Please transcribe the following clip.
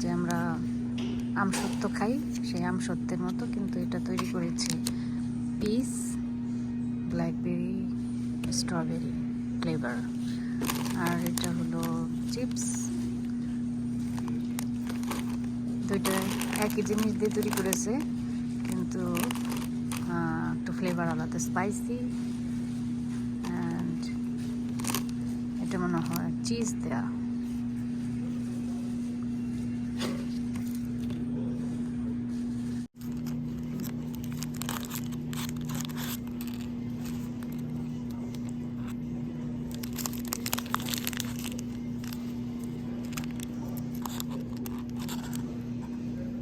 যে আমরা আমসত্ত্ব খাই সেই আমসত্ত্বের মতো, কিন্তু এটা তৈরি করেছি পিস, ব্ল্যাকবেরি, স্ট্রবেরি ফ্লেভার। আর এটা হলো চিপস। দুইটা একই জিনিস দিয়ে তৈরি করেছে, কিন্তু একটু ফ্লেভার আলাদা, স্পাইসি। অ্যান্ড এটা মনে হয় চিজ দেওয়া।